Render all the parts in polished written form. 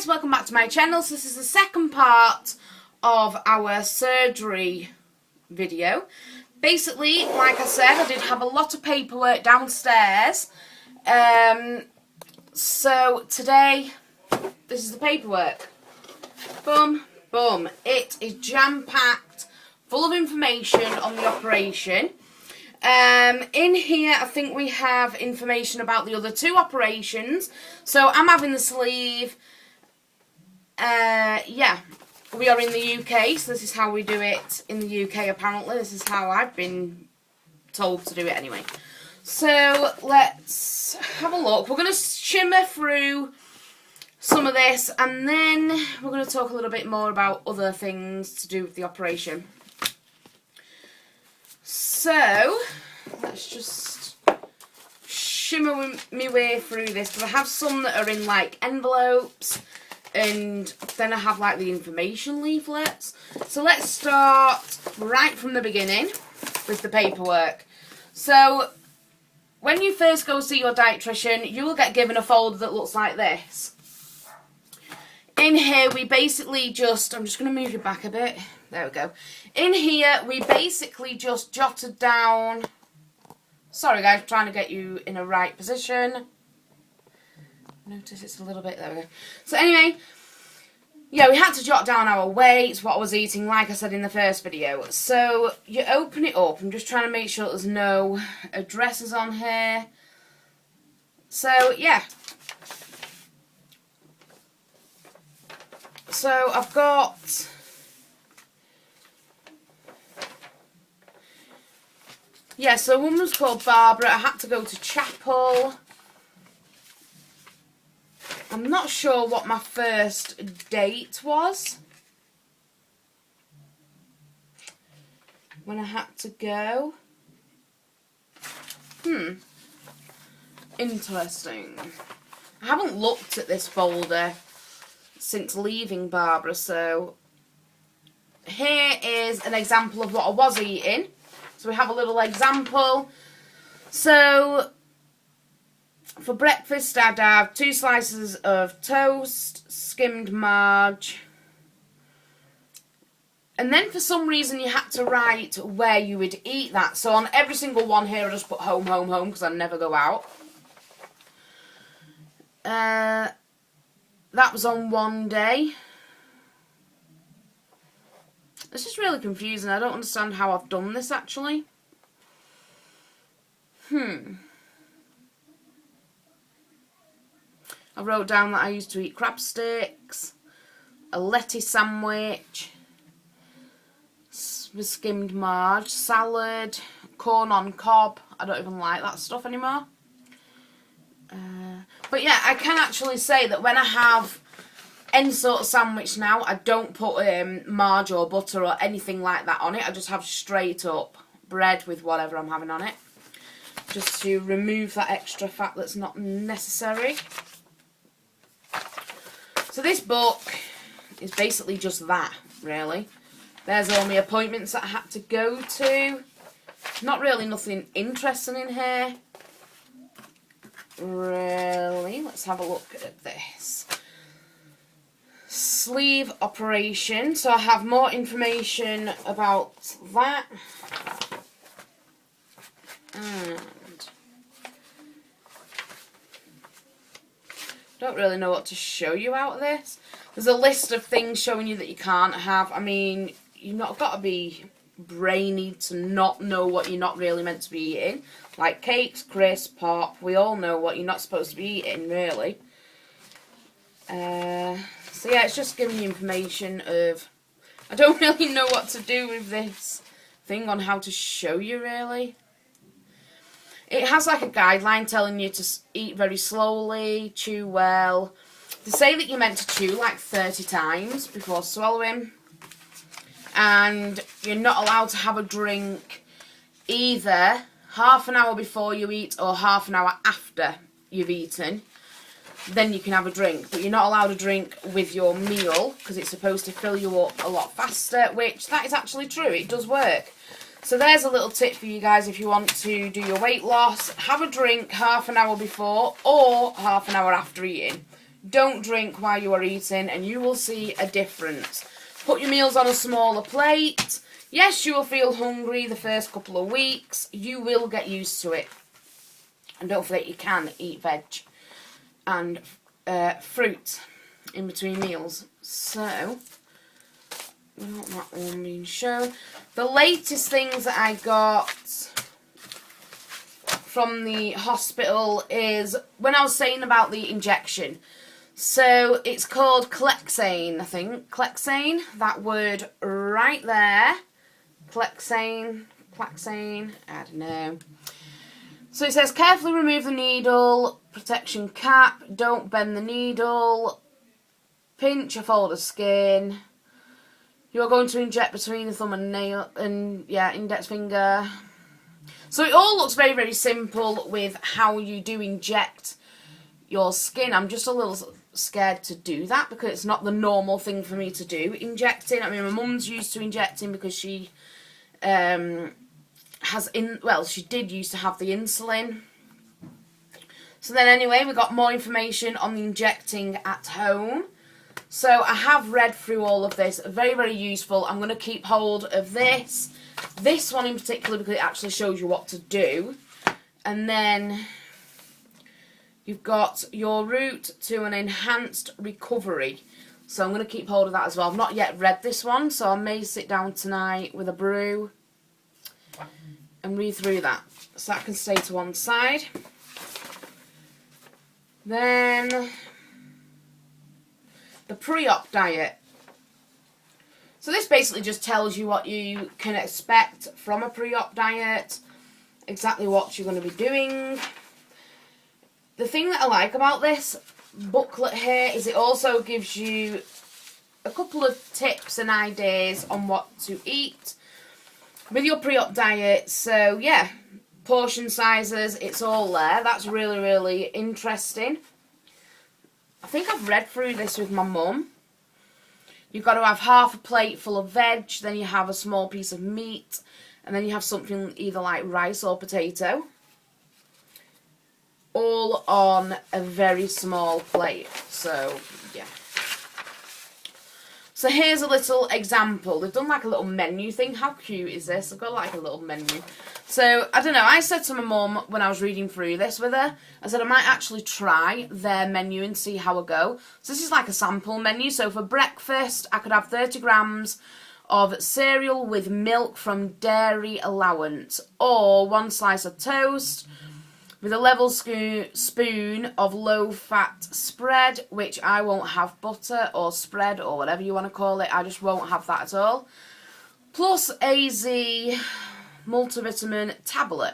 guys, welcome back to my channel. So this is the second part of our surgery video. Basically, like I said, I did have a lot of paperwork downstairs. So today, this is the paperwork. Boom, boom. It is jam-packed, full of information on the operation. In here, I think we have information about the other two operations. So I'm having the sleeve. Yeah, we are in the UK, so this is how we do it in the UK apparently. This is how I've been told to do it anyway. So let's have a look. We're going to shimmer through some of this and then we're going to talk a little bit more about other things to do with the operation. So let's just shimmer my way through this, because I have some that are in like envelopes and then I have like the information leaflets. So let's start right from the beginning with the paperwork. So when you first go see your dietitian, you will get given a folder that looks like this. In here we basically just, I'm just going to move you back a bit. There we go. In here we basically just jotted down, sorry guys, I'm trying to get you in a right position. Notice it's a little bit, there we go. So anyway, yeah, we had to jot down our weights, what I was eating, like I said in the first video. So you open it up, I'm just trying to make sure there's no addresses on here. So yeah. So I've got, yeah, so a woman was called Barbara. I had to go to chapel. I'm not sure what my first date was when I had to go. Interesting. I haven't looked at this folder since leaving Barbara, so here is an example of what I was eating. So we have a little example. So for breakfast I'd have 2 slices of toast, skimmed marge, and then for some reason you had to write where you would eat that. So on every single one here I just put home, home, home, because I never go out. That was on one day. This is really confusing. I don't understand how I've done this actually. I wrote down that I used to eat crab sticks, a lettuce sandwich with skimmed marge, salad, corn on cob. I don't even like that stuff anymore. But yeah, I can actually say that when I have any sort of sandwich now, I don't put marge or butter or anything like that on it. I just have straight up bread with whatever I'm having on it, just to remove that extra fat that's not necessary. So this book is basically just that, really. There's all my appointments that I had to go to. Not really nothing interesting in here. Really, let's have a look at this. Sleeve operation. So I have more information about that. And don't really know what to show you out of this. There's a list of things showing you that you can't have. I mean, you've not got to be brainy to not know what you're not really meant to be eating. Like cakes, crisps, pop. We all know what you're not supposed to be eating, really. So yeah, it's just giving you information of... I don't really know what to do with this thing on how to show you, really. It has like a guideline telling you to eat very slowly, chew well. They say that you're meant to chew like 30 times before swallowing. And you're not allowed to have a drink either half an hour before you eat or half an hour after you've eaten. Then you can have a drink. But you're not allowed a drink with your meal because it's supposed to fill you up a lot faster, which that is actually true. It does work. So there's a little tip for you guys if you want to do your weight loss. Have a drink half an hour before or half an hour after eating. Don't drink while you are eating and you will see a difference. Put your meals on a smaller plate. Yes, you will feel hungry the first couple of weeks. You will get used to it. And don't forget you can eat veg and fruit in between meals. So, I don't want that one being shown. The latest things that I got from the hospital is when I was saying about the injection. So it's called Clexane, I think. Clexane, that word right there. Clexane, I don't know. So it says, carefully remove the needle, protection cap, don't bend the needle, pinch a fold of skin. You are going to inject between the thumb and index finger. So it all looks very, very simple with how you do inject your skin. I'm just a little scared to do that because it's not the normal thing for me to do, injecting. I mean, my mum's used to injecting because she she did used to have the insulin. So then anyway, we got more information on the injecting at home. So I have read through all of this. Very, very useful. I'm going to keep hold of this one in particular because it actually shows you what to do. And then you've got your route to an enhanced recovery. So I'm going to keep hold of that as well. I've not yet read this one, so I may sit down tonight with a brew and read through that. So that can stay to one side. Then the pre-op diet. So this basically just tells you what you can expect from a pre-op diet, exactly what you're going to be doing. The thing that I like about this booklet here is it also gives you a couple of tips and ideas on what to eat with your pre-op diet. So yeah, portion sizes, it's all there. That's really, really interesting. I think I've read through this with my mum. You've got to have half a plate full of veg, then you have a small piece of meat, and then you have something either like rice or potato. All on a very small plate. So, yeah. So here's a little example. They've done like a little menu thing. How cute is this? I've got like a little menu. So, I don't know. I said to my mum when I was reading through this with her, I said I might actually try their menu and see how I go. So this is like a sample menu. So for breakfast, I could have 30 grams of cereal with milk from dairy allowance, or 1 slice of toast with a level spoon of low-fat spread, which I won't have butter or spread or whatever you want to call it. I just won't have that at all. Plus AZ multivitamin tablet.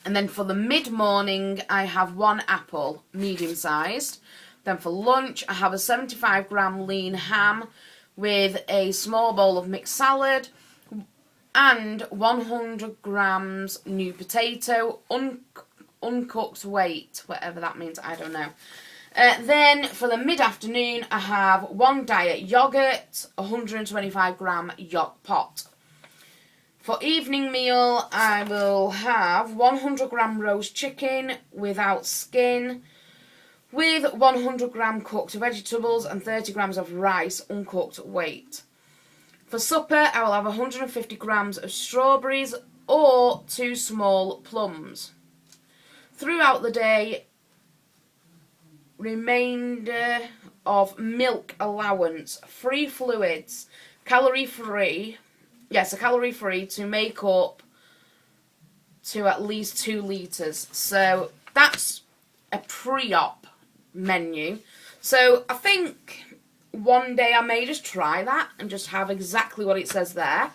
And then for the mid-morning, I have 1 apple, medium-sized. Then for lunch, I have a 75-gram lean ham with a small bowl of mixed salad, and 100 grams new potato, uncooked weight, whatever that means, I don't know. Then for the mid-afternoon, I have 1 diet yogurt, 125 gram yogurt pot. For evening meal, I will have 100 gram roast chicken without skin, with 100 gram cooked vegetables and 30 grams of rice, uncooked weight. For supper, I will have 150 grams of strawberries or 2 small plums. Throughout the day, remainder of milk allowance, free fluids, calorie-free, yes, a calorie-free to make up to at least 2 litres. So that's a pre-op menu. So I think one day I may just try that and just have exactly what it says there.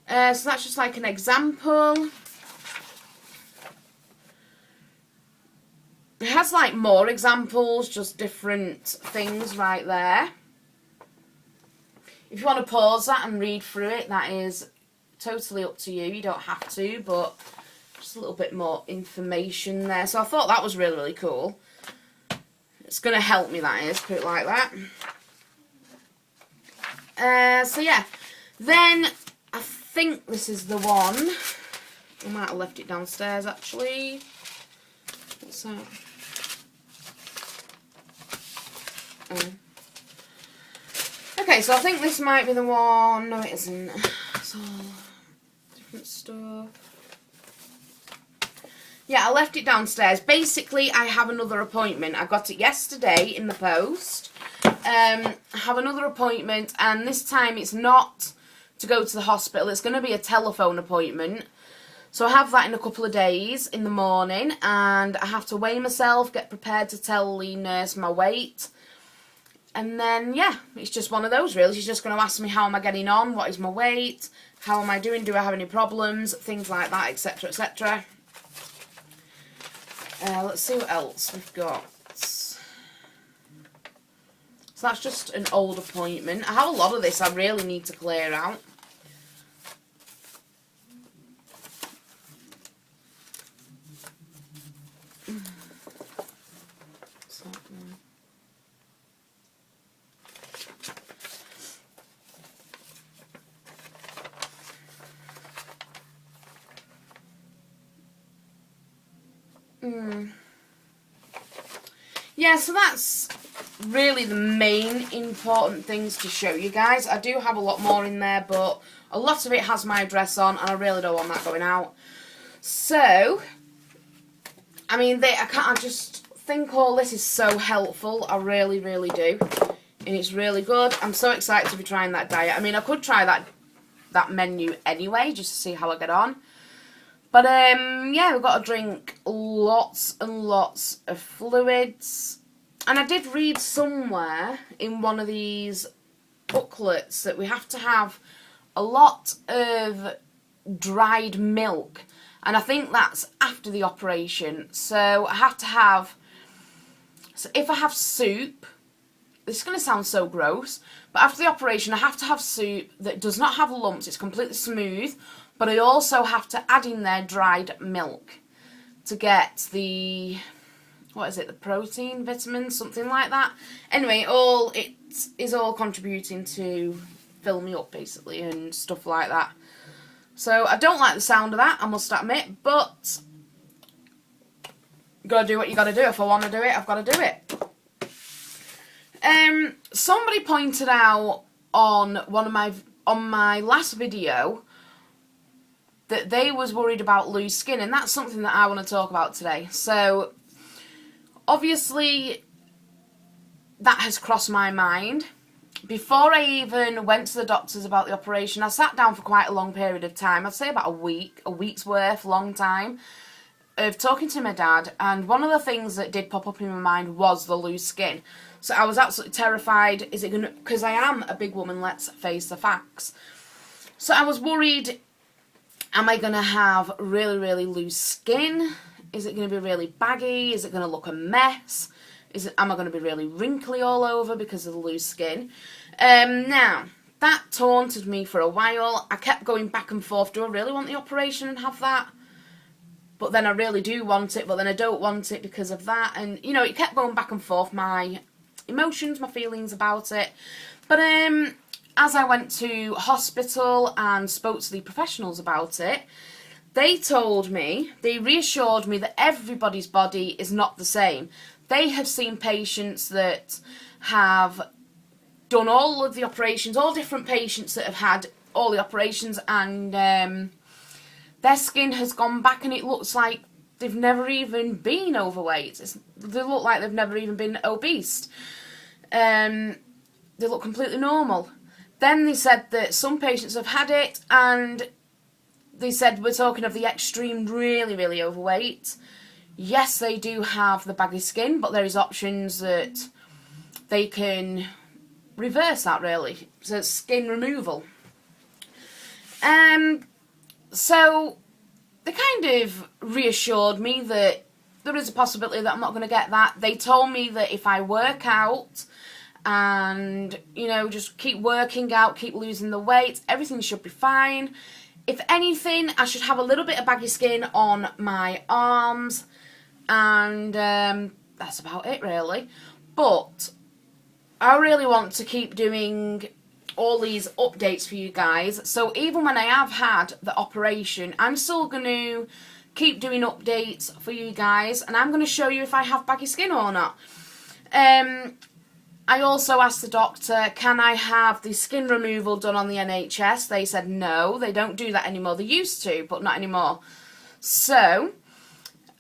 So that's just like an example. It has like more examples, just different things right there. If you want to pause that and read through it, that is totally up to you. You don't have to, but just a little bit more information there. So I thought that was really, really cool. It's going to help me, that is, put it like that. So yeah, then I think this is the one. I might have left it downstairs, actually. What's that? Okay, so I think this might be the one. No, it isn't. It's all different stuff. Yeah, I left it downstairs. Basically, I have another appointment. I got it yesterday in the post. I have another appointment, and this time it's not to go to the hospital. It's going to be a telephone appointment. So I have that in a couple of days in the morning, and I have to weigh myself, get prepared to tell the nurse my weight. And then, yeah, it's just one of those, really. She's just going to ask me how am I getting on, what is my weight, how am I doing, do I have any problems, things like that, etc., etc. Let's see what else we've got. So that's just an old appointment. I have a lot of this I really need to clear out. Yeah, so that's really the main important things to show you guys. I do have a lot more in there, but a lot of it has my address on, and I really don't want that going out. So, I mean, I just think all this is so helpful. I really, really do. And it's really good. I'm so excited to be trying that diet. I mean, I could try that menu anyway, just to see how I get on. But, yeah, we've got to drink lots and lots of fluids. And I did read somewhere in one of these booklets that we have to have a lot of dried milk. And I think that's after the operation. So I have to have... So if I have soup... This is going to sound so gross. But after the operation, I have to have soup that does not have lumps. It's completely smooth. But I also have to add in there dried milk to get the, what is it, the protein, vitamins, something like that. Anyway, it is all contributing to fill me up, basically, and stuff like that. So I don't like the sound of that, I must admit, but you gotta do what you gotta do. If I want to do it, I've got to do it. Somebody pointed out on my last video that they was worried about loose skin, and that's something that I want to talk about today. So, obviously, that has crossed my mind. Before I even went to the doctors about the operation, I sat down for quite a long period of time, I'd say about a week's worth, long time, of talking to my dad, and one of the things that did pop up in my mind was the loose skin. So I was absolutely terrified, is it going to, because I am a big woman, let's face the facts. So I was worried, am I going to have really, really loose skin? Is it going to be really baggy? Is it going to look a mess? Am I going to be really wrinkly all over because of the loose skin? Now, that taunted me for a while. I kept going back and forth. Do I really want the operation and have that? But then I really do want it, but then I don't want it because of that. And, you know, it kept going back and forth, my emotions, my feelings about it. But, as I went to hospital and spoke to the professionals about it, they reassured me that everybody's body is not the same. They have seen patients that have done all of the operations, all different patients that have had all the operations, and their skin has gone back and it looks like they've never even been overweight. They look like they've never even been obese. They look completely normal. Then they said that some patients have had it, and they said we're talking of the extreme really, really overweight. Yes, they do have the baggy skin, but there is options that they can reverse that, really. So it's skin removal. So they kind of reassured me that there is a possibility that I'm not going to get that. They told me that if I work out and, you know, just keep working out, keep losing the weight, everything should be fine. If anything, I should have a little bit of baggy skin on my arms, and that's about it, really. But I really want to keep doing all these updates for you guys, so even when I have had the operation, I'm still going to keep doing updates for you guys, and I'm going to show you if I have baggy skin or not. I also asked the doctor, can I have the skin removal done on the NHS? They said no, they don't do that anymore. They used to, but not anymore. So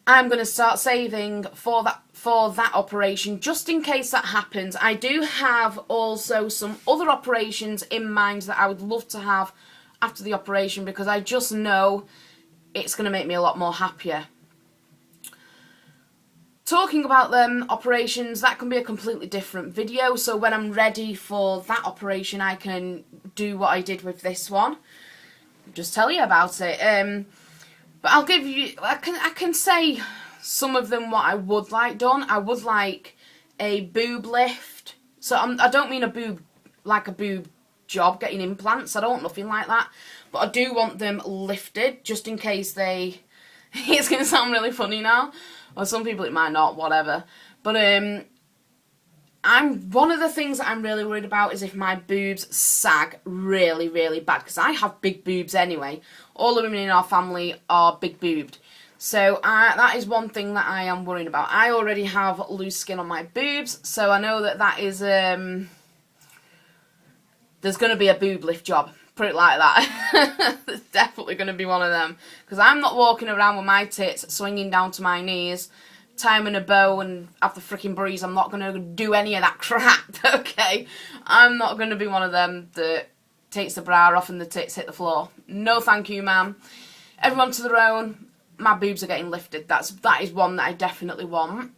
I'm going to start saving for that operation, just in case that happens. I do have also some other operations in mind that I would love to have after the operation, because I just know it's going to make me a lot more happier. Talking about them operations, that can be a completely different video, so when I'm ready for that operation I can do what I did with this one, just tell you about it. But I'll give you, I can say some of them what I would like done. I would like a boob lift. So I don't mean a boob job, getting implants. I don't want nothing like that. But I do want them lifted, just in case they... It's going to sound really funny now. Or some people it might not, whatever. But one of the things that I'm really worried about is if my boobs sag really, really bad. Because I have big boobs anyway. All the women in our family are big boobed. So that is one thing that I am worrying about. I already have loose skin on my boobs. So I know that is... there's going to be a boob lift job. Put it like that. There's definitely going to be one of them. Because I'm not walking around with my tits swinging down to my knees, tying in a bow and have the freaking breeze. I'm not going to do any of that crap, okay? I'm not going to be one of them that takes the bra off and the tits hit the floor. No thank you, ma'am. Everyone to their own. My boobs are getting lifted. That is one that I definitely want.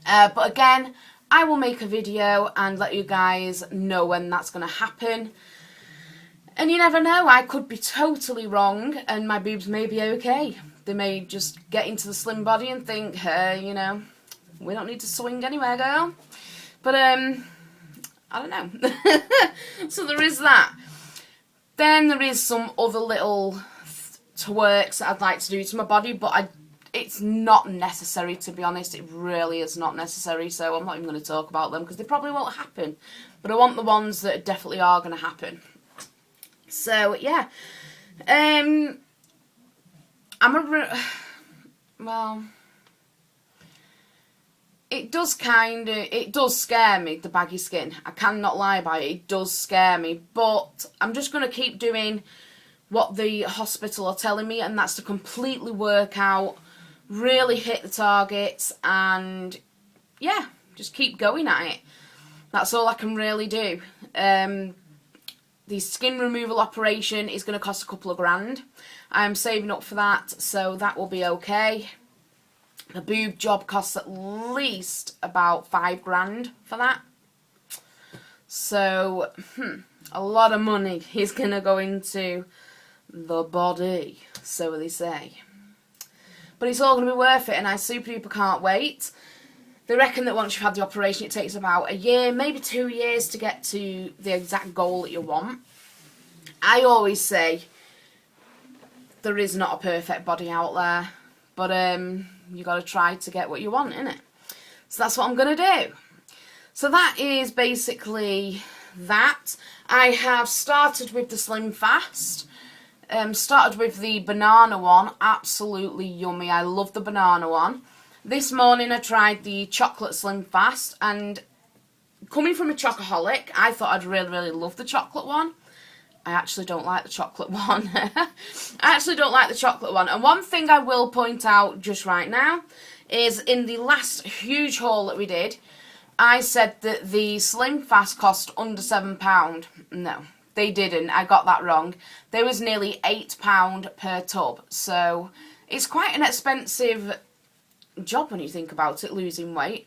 But again, I will make a video and let you guys know when that's going to happen. And you never know, I could be totally wrong and my boobs may be okay. They may just get into the slim body and think, hey, you know, we don't need to swing anywhere, girl. But, I don't know. So there is that. Then there is some other little twerks that I'd like to do to my body, but it's not necessary, to be honest. It really is not necessary, so I'm not even going to talk about them because they probably won't happen. But I want the ones that definitely are going to happen. So, yeah. Well, it does scare me, the baggy skin. I cannot lie about it. It does scare me. But I'm just going to keep doing what the hospital are telling me, and that's to completely work out, really hit the targets, and, yeah, just keep going at it. That's all I can really do. The skin removal operation is going to cost a couple of grand. I'm saving up for that, so that will be okay. The boob job costs at least about 5 grand for that. So, a lot of money is going to go into the body, so they say. But it's all going to be worth it, and I super duper can't wait. They reckon that once you've had the operation, it takes about a year, maybe 2 years to get to the exact goal that you want. I always say there is not a perfect body out there, but you got to try to get what you want, innit? So that's what I'm going to do. So that is basically that. I have started with the Slim Fast. Started with the banana one. Absolutely yummy. I love the banana one. This morning I tried the chocolate Slim Fast, and coming from a chocoholic, I thought I'd really, really love the chocolate one. I actually don't like the chocolate one. And one thing I will point out just right now is in the last huge haul that we did, I said that the Slim Fast cost under £7. No, they didn't. I got that wrong. They was nearly £8 per tub. So it's quite an expensive job when you think about it, losing weight.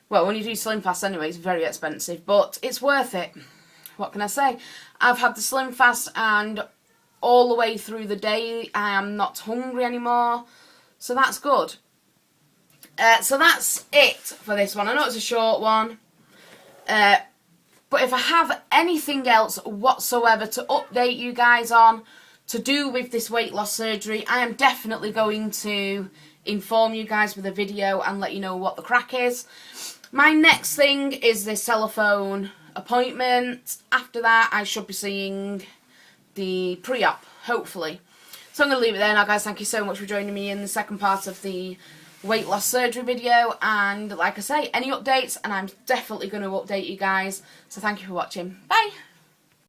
Well, when you do Slim Fast anyway, it's very expensive, but it's worth it. What can I say? I've had the Slim Fast, and all the way through the day I am not hungry anymore, so that's good. So that's it for this one. I know it's a short one, but if I have anything else whatsoever to update you guys on to do with this weight loss surgery, I am definitely going to inform you guys with a video and let you know what the crack is. My next thing is this telephone appointment. After that, I should be seeing the pre-op, hopefully. So I'm going to leave it there now, guys. Thank you so much for joining me in the second part of the weight loss surgery video, and like I say, any updates, and I'm definitely going to update you guys. So thank you for watching. Bye!